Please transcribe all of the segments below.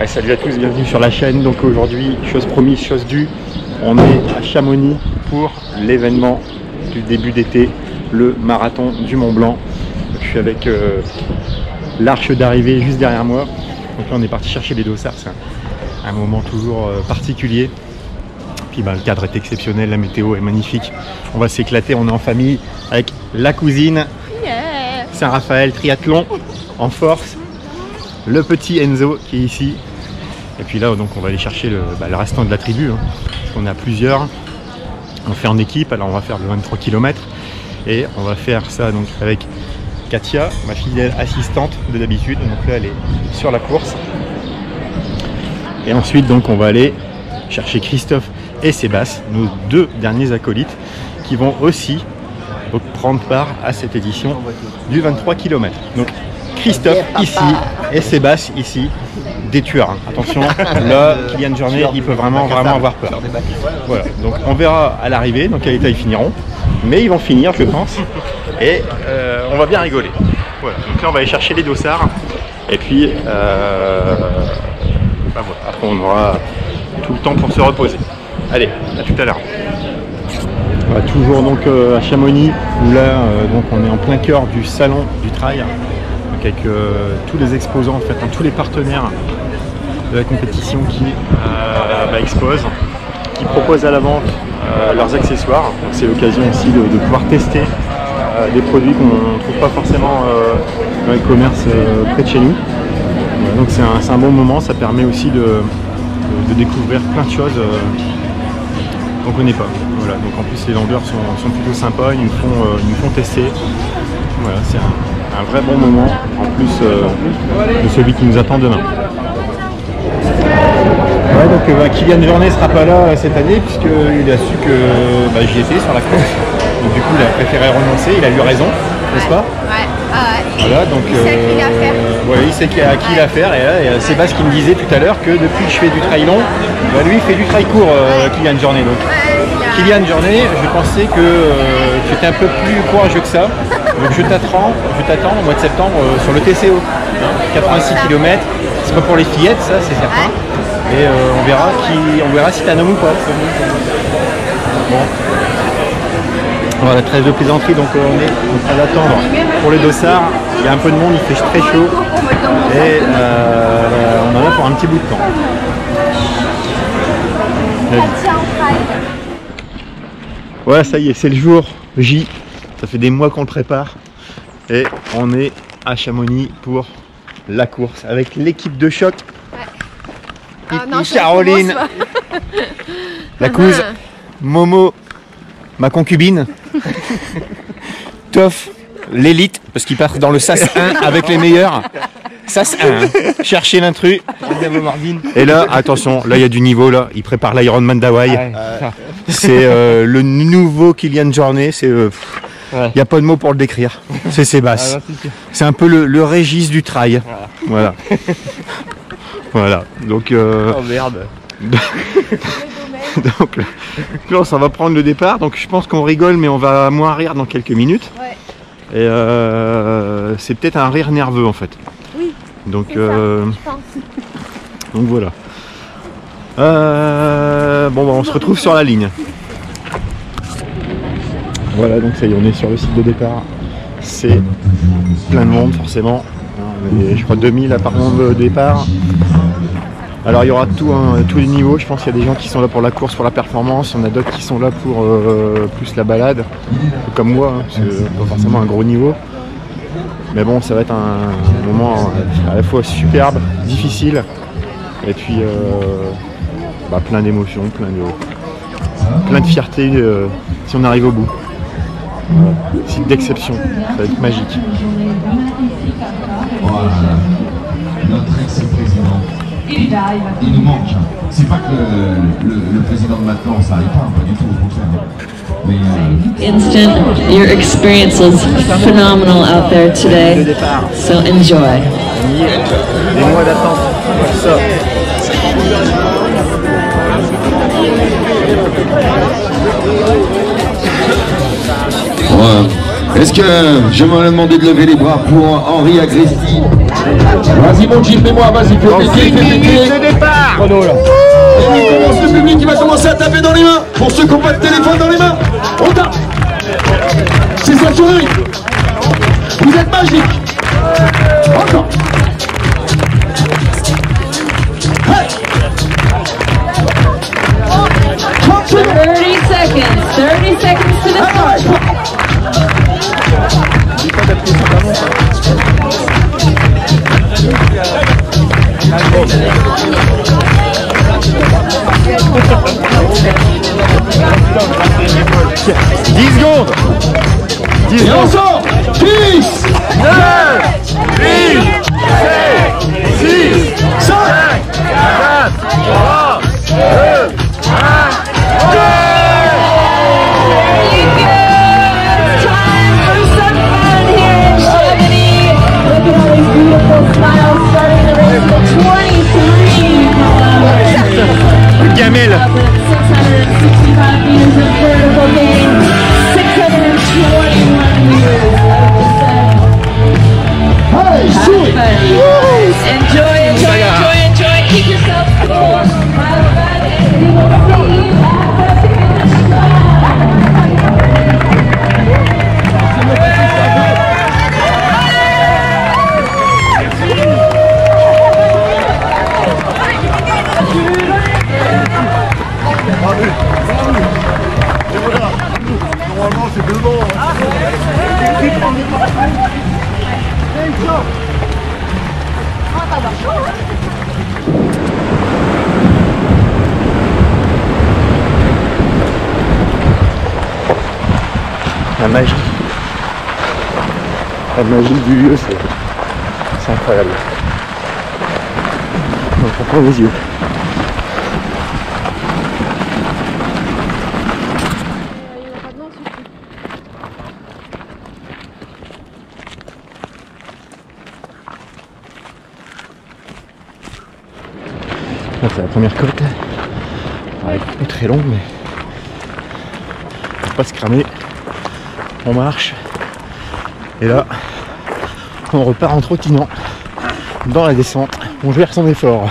Ouais, salut à tous, bienvenue sur la chaîne. Donc aujourd'hui, chose promise, chose due, on est à Chamonix pour l'événement du début d'été, le marathon du Mont Blanc. Je suis avec l'arche d'arrivée juste derrière moi. Donc là on est parti chercher les dossards, c'est un moment toujours particulier. Puis le cadre est exceptionnel, la météo est magnifique. On va s'éclater, on est en famille avec la cousine, Saint-Raphaël Triathlon en force, le petit Enzo qui est ici. Et puis là donc on va aller chercher le restant de la tribu, hein, parce qu'on est à plusieurs. On fait en équipe, alors on va faire le 23 km et on va faire ça donc avec Katia, ma fidèle assistante de d'habitude. Donc là elle est sur la course. Et ensuite donc on va aller chercher Christophe et Sébastien, nos deux derniers acolytes, qui vont aussi prendre part à cette édition du 23 km. Donc Christophe ici et Sébastien ici, des tueurs. Hein. Attention, là, Kylian Jornet, il peut vraiment avoir peur. Voilà, donc on verra à l'arrivée dans quel état ils finiront, mais ils vont finir, je pense, et on va bien rigoler. Voilà, donc là on va aller chercher les dossards, et puis voilà. Après on aura tout le temps pour se reposer. Allez, à tout à l'heure. Toujours donc à Chamonix, où là donc on est en plein cœur du salon du trail, donc avec tous les exposants en fait, hein, tous les partenaires de la compétition qui exposent, qui proposent à la vente leurs accessoires. Donc c'est l'occasion aussi de pouvoir tester des produits qu'on ne trouve pas forcément dans les commerces près de chez nous. Donc c'est un bon moment, ça permet aussi de découvrir plein de choses qu'on ne connaît pas. Voilà, donc en plus les vendeurs sont plutôt sympas, ils nous font tester. Voilà, c'est un vrai bon moment en plus de celui qui nous attend demain. Ouais, donc Kylian Jornet ne sera pas là cette année puisqu'il a su que j'y étais sur la course. Donc du coup il a préféré renoncer, il a eu raison, n'est-ce pas? Ouais. Voilà, donc il sait qui l'a faire. Ouais, il sait qui l'a faire. Et là il y a Sébastien qui me disait tout à l'heure que depuis que je fais du trail long, lui il fait du trail court, Kylian Jornet. Donc Kylian Jornet, je pensais que tu étais un peu plus courageux que ça. Donc je t'attends au mois de septembre sur le TCO. 86 km, c'est pas pour les fillettes, ça c'est certain. Et on verra si t'es un homme ou pas. Bon. Voilà, trêve de plaisanterie, donc on est en train d'attendre pour les dossards. Il y a un peu de monde, il fait très chaud. Et on en a pour un petit bout de temps. Voilà, ça y est, c'est le jour J. Ça fait des mois qu'on le prépare. Et on est à Chamonix pour la course avec l'équipe de choc. Caroline, la couse, Momo, ma concubine, Toff, l'élite, parce qu'il part dans le SAS 1 avec les meilleurs. SAS 1, hein. Cherchez l'intrus. Et là, attention, là il y a du niveau, là. Il prépare l'Ironman d'Hawaï. C'est le nouveau Kylian Jornet. Il n'y a pas de mots pour le décrire. C'est Sébastien. C'est un peu le Régis du trail. Voilà. Voilà, donc oh merde. Donc là ça va prendre le départ, donc je pense qu'on rigole mais on va moins rire dans quelques minutes. Ouais. Et c'est peut-être un rire nerveux en fait. Oui. Donc ça, je pense. donc voilà. On se retrouve sur la ligne. Voilà, donc ça y est, on est sur le site de départ. C'est plein de monde forcément. Je crois 2000 apparemment de départ. Alors il y aura tout, hein, tous les niveaux. Je pense qu'il y a des gens qui sont là pour la course, pour la performance. Il y en a d'autres qui sont là pour plus la balade, comme moi, hein, c'est pas forcément un gros niveau. Mais bon, ça va être un moment à la fois superbe, difficile, et puis plein d'émotions, plein de fierté si on arrive au bout. Site d'exception, ça va être magique. Voilà, notre ex-président, il nous manque. C'est pas que le président de maintenant, ça arrive pas du tout, au contraire. Mais Instant, your experience was phenomenal out there today, so enjoy. Des mois d'attente, ça. One, Est-ce que je m'en ai demandé de lever les bras pour Henri Agresti? Vas-y mon Gilles, fais-moi, vas-y, fais péter, fais péter. C'est départ. Et on commence, le public qui va commencer à taper dans les mains. Pour ceux qui n'ont pas de téléphone dans les mains, on tape. C'est saturé. Vous êtes magique. Encore. Hey. 30 seconds. 30 seconds to the start. Secondes. 10 Et on secondes. sort. 10, 9, 8, 7, 6, 5, 4, 3, 2, 1. Time for some fun here in Chamonix. Look at all these beautiful smiles starting the race at 23 kilometers. Gamelle. 665 meters of vertical gain, 621 meters of descent. hey, shoot. Enjoy. Keep yourself cool. Smile back and we will see you at the finish Normalement c'est devant. La magie. La magie du lieu, c'est incroyable. On prend les yeux. Là, c'est la première côte. Elle est très longue, mais on va pas se cramer. On marche. Et là, on repart en trottinant dans la descente. On gère son effort.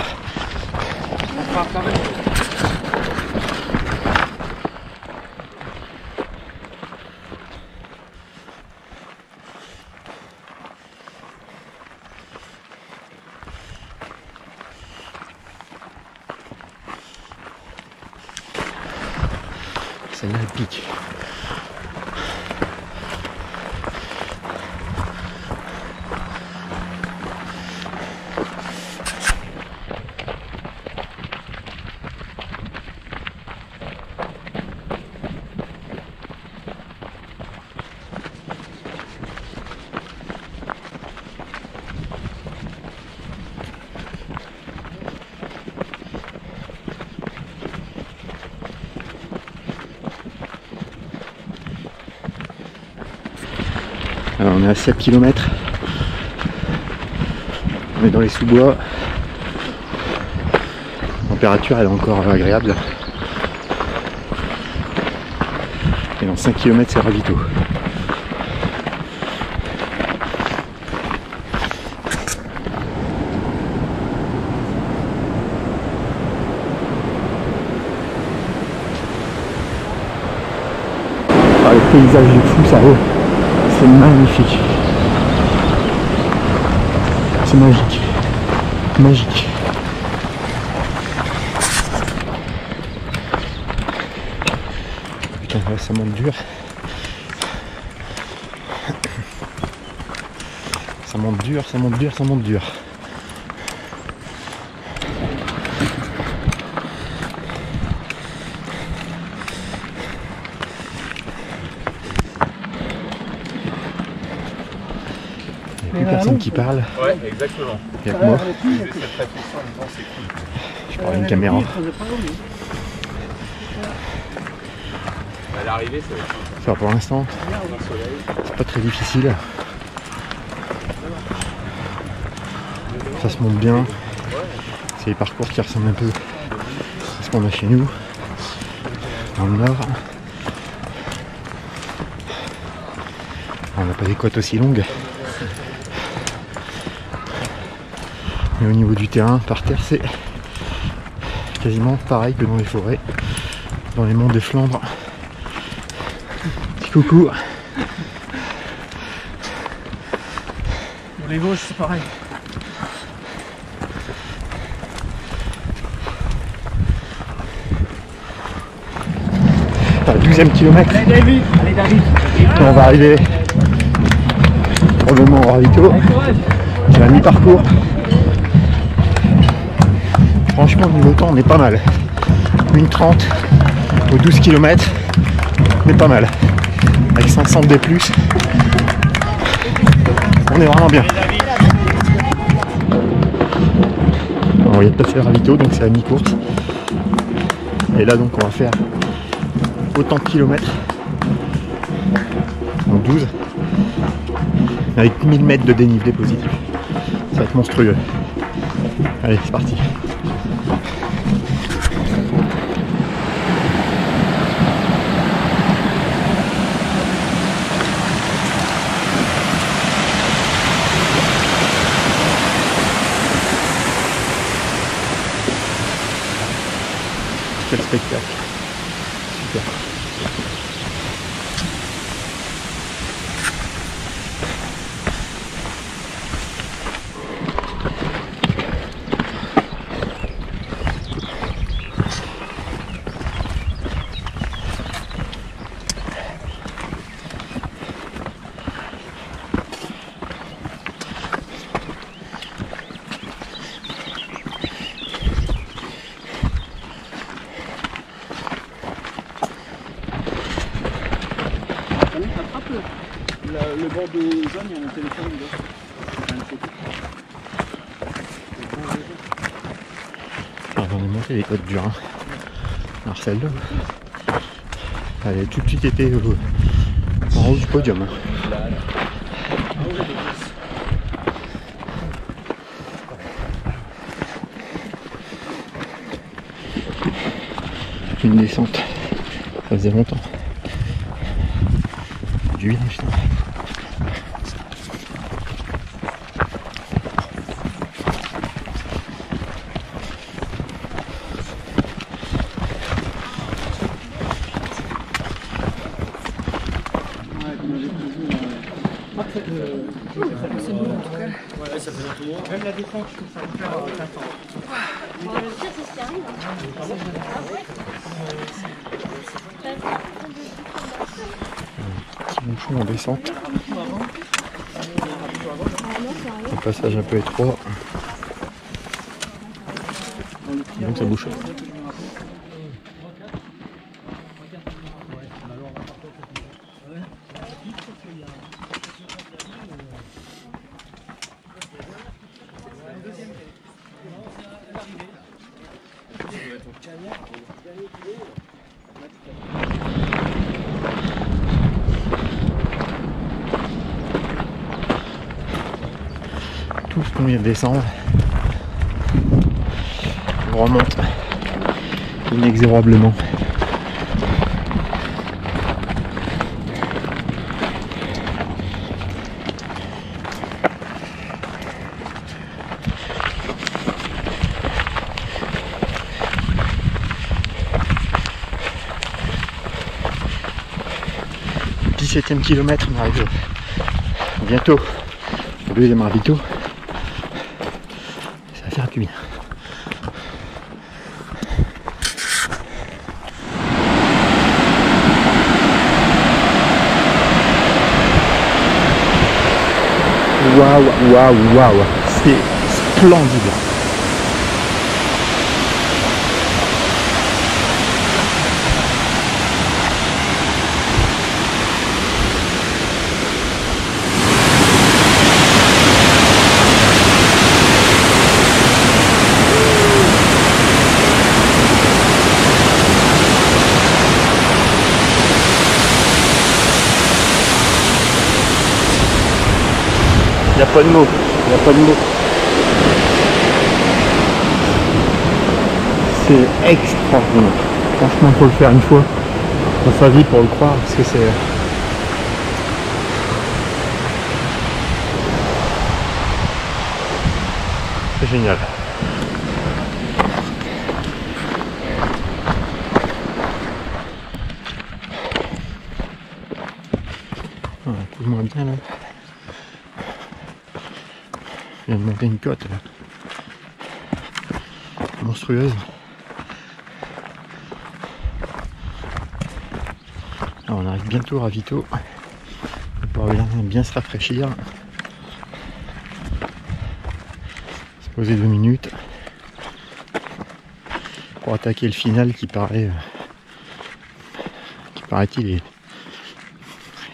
Celle-là, elle pique. Alors on est à 7 km. On est dans les sous-bois. La température elle est encore agréable. Et dans 5 km c'est ravito. Ah, le paysage est fou, ça vaut. C'est magnifique. C'est magique. Magique. Putain, là, ça monte dur. Ça monte dur, ça monte dur, ça monte dur. Plus personne qui parle. Ouais, exactement. Il y a que moi. Cette réflexion en même temps, c'est cool. Je prends une caméra. À l'arrivée, ça va être Enfin, pour l'instant, c'est pas très difficile. Ça se monte bien. C'est les parcours qui ressemblent un peu à ce qu'on a chez nous, dans le nord. On n'a pas des côtes aussi longues. Mais au niveau du terrain, par terre, c'est quasiment pareil que dans les forêts, dans les monts des Flandres. Petit coucou. Dans les Vosges, c'est pareil. À 12e kilomètre. Allez David, allez David. On va arriver probablement au ravito. C'est un mi-parcours. Franchement, au niveau temps, on est pas mal. 1h30 aux 12 km, on est pas mal. Avec 500 D+, on est vraiment bien. On vient de passer le ravito, donc c'est à mi-course. Et là, donc, on va faire autant de kilomètres. Donc 12. Avec 1000 mètres de dénivelé positif. Ça va être monstrueux. Allez, c'est parti. Quel spectacle. Super. Le bord de zone, il y a mon téléphone là. Alors, on est monté les côtes du Rhin. Alors celle-là, elle a tout de suite été en haut du podium. Une descente, ça faisait longtemps. Du virage. Même la défense, ça va faire 5 ans. Le pire, c'est ce qui arrive. Petit bouchon en descente. Un passage un peu étroit. Donc ça bouche. Tout ce qu'on vient de descendre, on remonte inexorablement. « 17e kilomètre, on arrive bientôt au deuxième ravito. Ça va faire du bien. Waouh, waouh, waouh, c'est splendide. Il n'y a pas de mots, il n'y a pas de mots. C'est extraordinaire. Franchement, il faut le faire une fois dans sa vie pour le croire, parce que C'est génial. Plus ou moins bien là. Il vient de monter une côte là. Monstrueuse. Alors on arrive bientôt au ravito. On va bien se rafraîchir. Se poser 2 minutes. Pour attaquer le final qui paraît. Qui paraît-il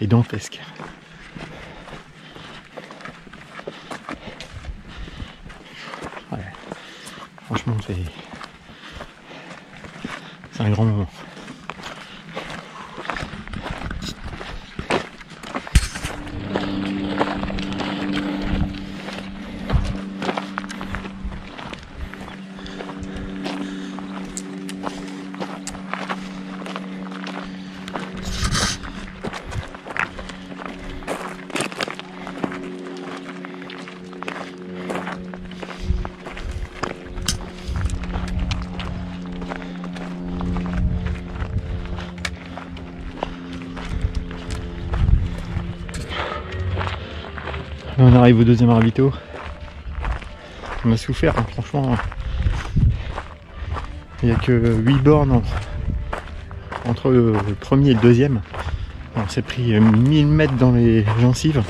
est dantesque. Ouais. Franchement c'est un grand moment. Là, on arrive au deuxième ravito. On a souffert, hein, franchement. Il n'y a que 8 bornes entre le premier et le deuxième. On s'est pris 1000 mètres dans les gencives.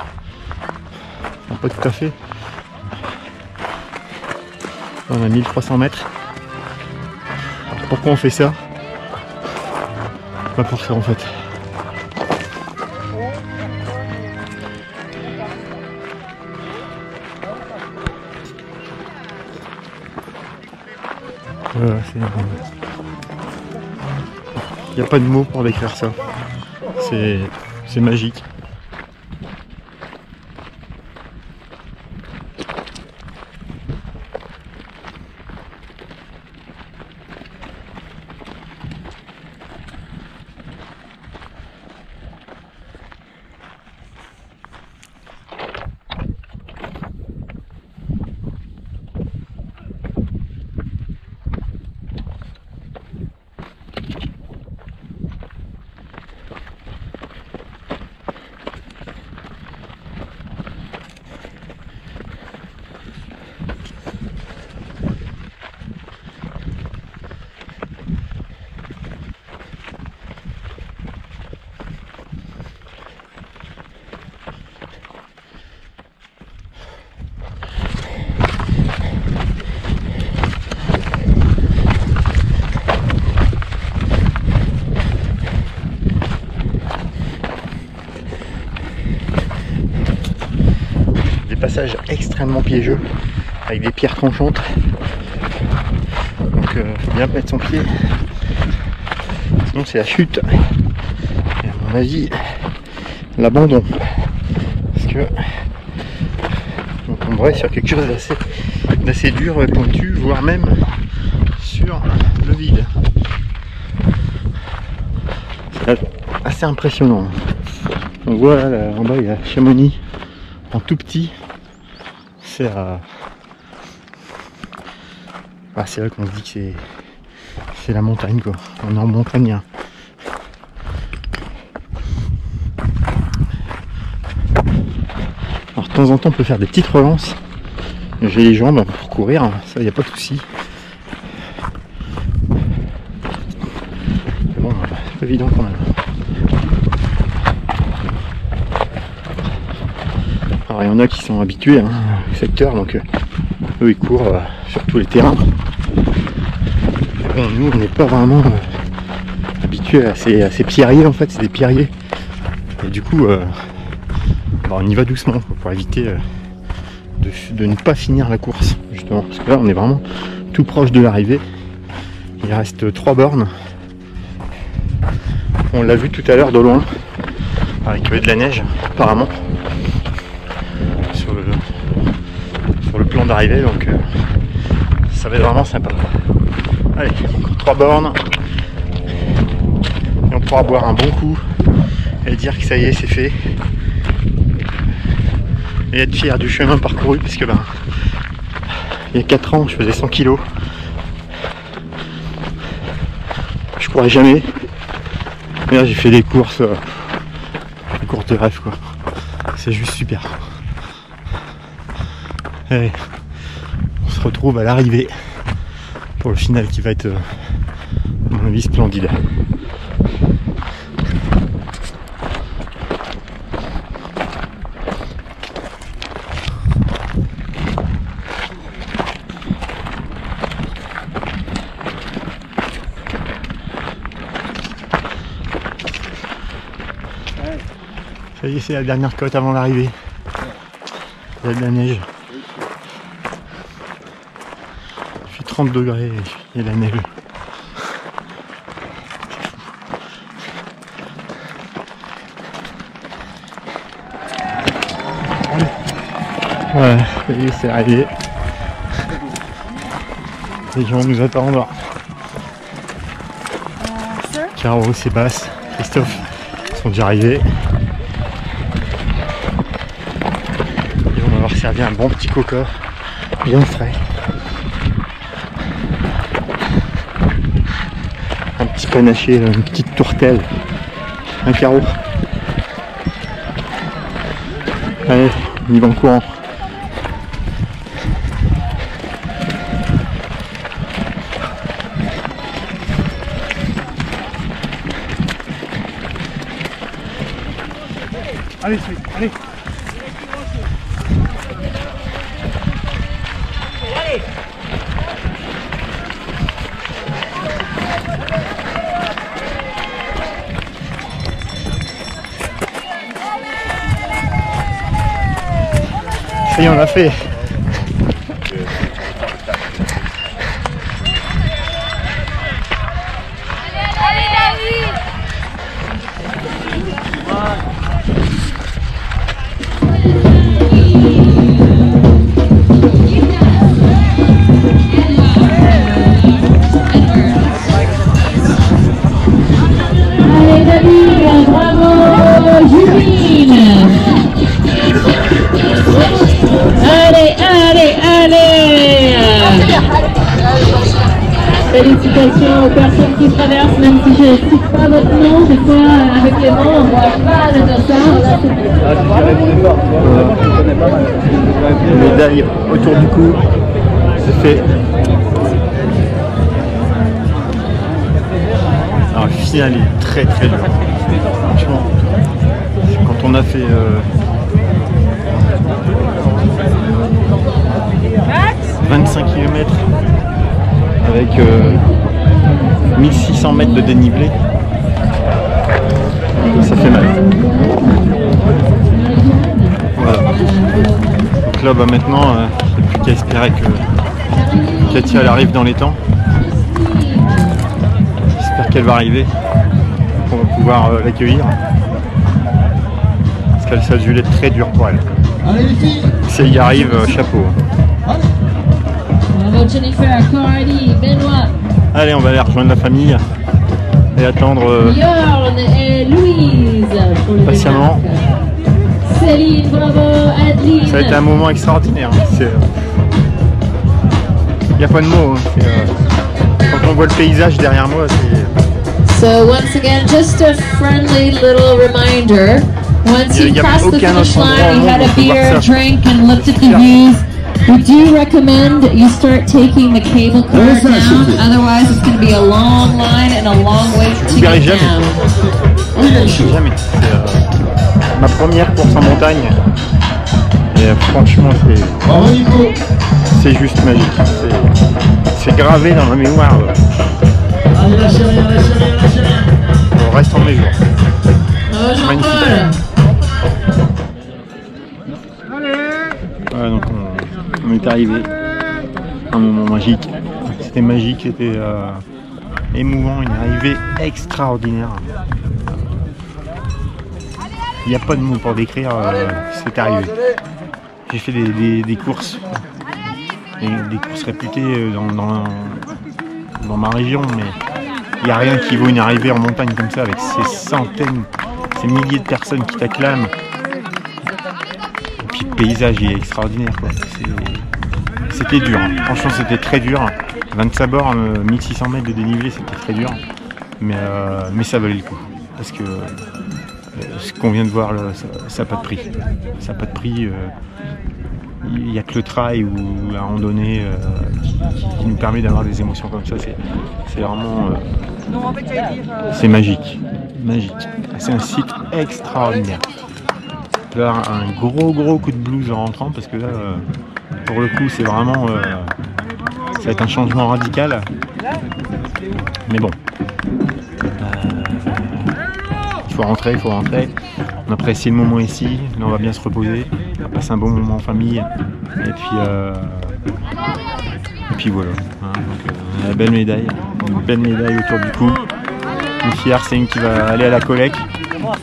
Enfin, pas tout à fait. Là, on a 1300 mètres. Alors, pourquoi on fait ça? Pas pour ça en fait. Il n'y a pas de mots pour décrire ça. C'est magique. Passage extrêmement piégeux avec des pierres tranchantes, donc faut bien mettre son pied, sinon c'est la chute et à mon avis l'abandon, parce que on tomberait sur quelque chose d'assez dur et pointu, voire même sur le vide. C'est assez impressionnant. On voit là, en bas il y a Chamonix en tout petit. C'est là qu'on se dit que c'est la montagne quoi. On est en montagnien. Alors de temps en temps on peut faire des petites relances. J'ai les jambes pour courir, hein. Ça y a pas de souci. Mais bon, c'est pas évident quand même. Alors il y en a qui sont habitués hein, au secteur, donc eux ils courent sur tous les terrains. Mais bon, nous on n'est pas vraiment habitués à ces pierriers en fait, c'est des pierriers. Et du coup on y va doucement pour éviter de ne pas finir la course justement. Parce que là on est vraiment tout proche de l'arrivée. Il reste 3 bornes. On l'a vu tout à l'heure de loin, avec de la neige apparemment. Sur le plan d'arrivée, donc ça va être vraiment sympa. Allez, encore 3 bornes et on pourra boire un bon coup et dire que ça y est, c'est fait, et être fier du chemin parcouru, parce que il il y a 4 ans, je faisais 100 kilos. Je courais jamais. Et là, j'ai fait des courses de rêve, quoi. C'est juste super. Et on se retrouve à l'arrivée pour le final qui va être, à mon avis, splendide. Ça y est, c'est la dernière côte avant l'arrivée. Il y a de la neige. Il fait 30 degrés et il y a de la neige. Ouais, ça y est, c'est arrivé. Les gens nous attendent. Caro, Sébastien, Christophe sont déjà arrivés. Et on va avoir servi un bon petit coca, bien frais. Un petit panaché, une petite tourtelle, un carreau. Allez, on y va en courant. Allez, allez. Ça y est, on l'a fait. Allez David, bravo Justine. Allez. Félicitations aux personnes qui traversent, même si je ne cite pas votre nom, des fois avec les noms on ne voit pas le dossard. La médaille autour du cou, c'est fait. Alors le final est très dur. Franchement, quand on a fait 25 km avec 1600 mètres de dénivelé, ça fait mal. Voilà. Donc là maintenant, il n'y a plus qu'à espérer que Katia elle arrive dans les temps. J'espère qu'elle va arriver, qu'on va pouvoir l'accueillir. Parce qu'elle ça a dû être très dur pour elle. Si elle y arrive, chapeau. Bravo Jennifer, Cordy, Benoît. Allez, on va aller rejoindre la famille et attendre Bjorn et Louise pour le patiemment. démarque. Céline, bravo, Adeline. Ça a été un moment extraordinaire. Il n'y a pas de mots. Quand on voit le paysage derrière moi, c'est... So once again, just a friendly little reminder. Once you cross the finish line, you had a beer, drink, and looked at the views. We do recommend you start taking the cable car down. Otherwise, it's going to be a long line and a long wait to get down. Jamais. C'est ma première course en montagne. Et franchement, c'est juste magique. C'est gravé dans ma mémoire. On reste en mes jours. Magnifique. Ouais, donc on est arrivé. Un moment magique. C'était magique, c'était émouvant, une arrivée extraordinaire. Il n'y a pas de mots pour décrire cette arrivée. J'ai fait des courses, des courses réputées dans ma région, mais il n'y a rien qui vaut une arrivée en montagne comme ça, avec ces centaines, ces milliers de personnes qui t'acclament. Et puis le paysage est extraordinaire, quoi. c'était dur, hein. Franchement c'était très dur. 25 bords, 1600 mètres de dénivelé, c'était très dur. Mais ça valait le coup. Parce que ce qu'on vient de voir là, ça n'a pas de prix. Ça n'a pas de prix. Il n'y a que le trail ou à un moment donné qui nous permet d'avoir des émotions comme ça. C'est vraiment... c'est magique. Magique. C'est un site extraordinaire. Là, un gros coup de blues en rentrant parce que là, pour le coup, c'est vraiment... ça va être un changement radical. Mais bon. Il faut rentrer. On apprécie le moment ici. Là, on va bien se reposer. On va passer un bon moment en famille. Et puis voilà. Hein, donc, une belle médaille autour du cou. Une fière, c'est une qui va aller à la collecte.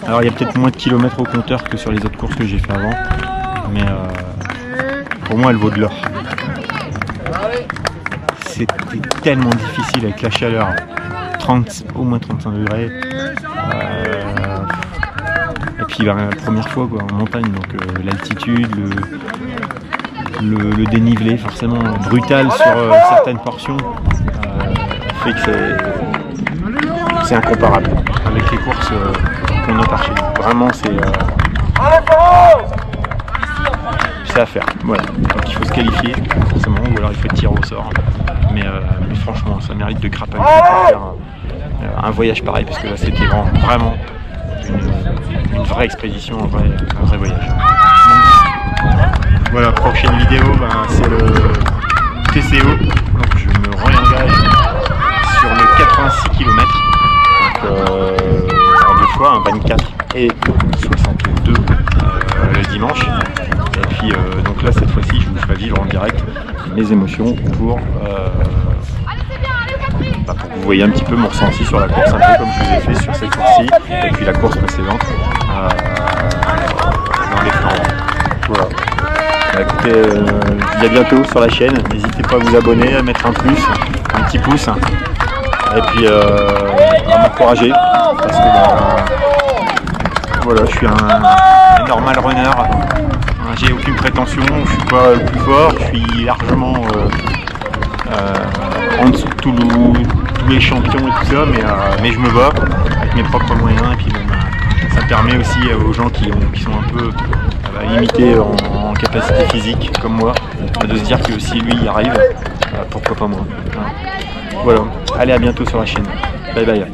Alors il y a peut-être moins de kilomètres au compteur que sur les autres courses que j'ai fait avant. Mais pour moi, elle vaut de l'or. C'était tellement difficile avec la chaleur. Au moins 35 degrés. Et puis la première fois quoi, en montagne, donc l'altitude, le dénivelé forcément brutal sur certaines portions fait que c'est incomparable avec les courses qu'on a par chez nous. Vraiment c'est à faire. Voilà. Donc il faut se qualifier forcément, ou alors il faut tirer au sort. Mais franchement ça mérite de crapahuter pour faire un voyage pareil, parce que là c'était vraiment une vraie expédition, un vrai voyage. Voilà, prochaine vidéo, c'est le TCO, donc je me réengage sur le 86 km, donc en deux fois, un 24 et 62 le dimanche. Et puis donc là cette fois-ci je vous ferai vivre en direct mes émotions pour que vous voyez un petit peu mon ressenti sur la course, un peu comme je vous ai fait sur cette course-ci et puis la course précédente dans les flancs. Voilà. Écoutez, je vous dis à bientôt sur la chaîne. N'hésitez pas à vous abonner, à mettre un plus, un petit pouce, et puis à m'encourager parce que voilà, je suis un normal runner. J'ai aucune prétention, je suis pas le plus fort, je suis largement en dessous de tous les champions et tout ça, mais je me bats avec mes propres moyens, et puis ça permet aussi aux gens qui sont un peu limités en capacité physique comme moi, de se dire que si lui y arrive, pourquoi pas moi. Voilà, allez, à bientôt sur la chaîne. Bye bye.